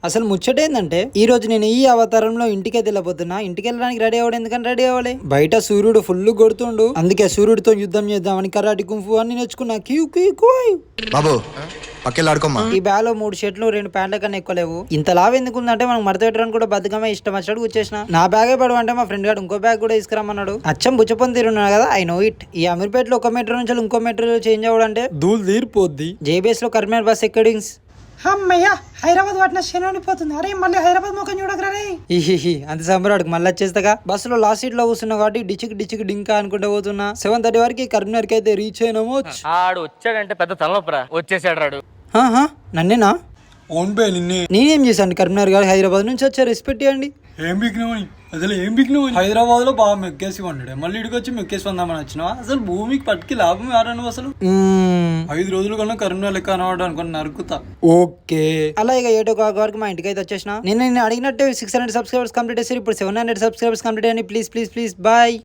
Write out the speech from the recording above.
అసలు ముచ్చటేందంటే ఈ రోజు నేను ఈ అవతారంలో ఇంటికే వెళ్ళబోతున్నా. ఇంటికి వెళ్ళడానికి రెడీ అవ్వడం ఎందుకని రెడీ అవ్వాలి, బయట సూర్యుడు ఫుల్ కొడుతుండు, అందుకే సూర్యుడితో యుద్ధం చేద్దామని కరాటి కుంఫు అన్ని నేర్చుకున్నా. Queue queue queue. బాబు పక్కెళ్ళాడుకోమ్మా. ఈ బ్యాగ్ లో 3 షర్ట్లు 2 ప్యాంట్ల కన్నా ఎక్కువ లేవు. ఇంత లావు ఎందుకుందంటే మనం మడత పెట్టడానికి కూడా బతుకమే ఇష్టం వచ్చినట్టు కూర్చేసిన. నా బ్యాగే పడవంటే మా ఫ్రెండ్ గారు ఇంకో బ్యాగ్ కూడా తీసుకురమ్మన్నాడు. అచ్చం బుచ్చపని తీరున్నా కదా, ఐ నో ఇట్. ఈ అమీర్పేటలో 1 మీటర్ నుంచి ఇంకో మీటర్ చేంజ్ అవ్వడంటే ధూళి తీరిపోద్ది. జేబీఎస్ లో కర్మేర్ బస్ ఎక్కడింగ్స్. అమ్మయ్యా హైదరాబాద్ వాటిన శనిపోతుంది. అరే మళ్ళీ హైదరాబాద్ ముఖం చూడకరా. ఇహి అంత సంబరాడికి మళ్ళీ వచ్చేస్తాగా. బస్సులో లాస్ట్ సీట్ లో కూర్చున్నా కాబట్టి డిచిక్ డింకా అనుకుంటూ పోతున్నా. 7:30 వరకు కరీంనగర్ కి అయితే రీచ్ అయినామో. ఆడు వచ్చాడంటే పెద్ద తలనొప్పరా, వచ్చేసాడు రాడు. నన్నేనా? అవును బే నిన్నే. నేనేం చేశాను? కరీంనగర్ గారు హైదరాబాద్ నుంచి వచ్చా, రెస్పెక్ట్ ఇవ్వండి. ఏం బిగినవని అసలు ఏం బిగినవని? హైదరాబాద్ లో బాగా మెక్కేసి వండాడు, మళ్ళీ ఇడికి వచ్చి మెక్కేసి వందామని వచ్చినావా? అసలు భూమికి పట్టుకి లాభం ఎవరా నువ్వు? అసలు 5 రోజుల కన్నా కరీంనగర్ లెక్క అనవాడు అనుకుని నరుకుతా. ఓకే, అలా ఇక 8 o'clock వరకు మా ఇంటికి అయితే వచ్చేసిన. నేను అడిగినట్టే 600 సబ్స్క్రైబర్స్ కంప్లీట్ చేసి ఇప్పుడు 700 సబ్స్క్రైబర్స్ కంప్లీట్ అయ్యి. Please bye.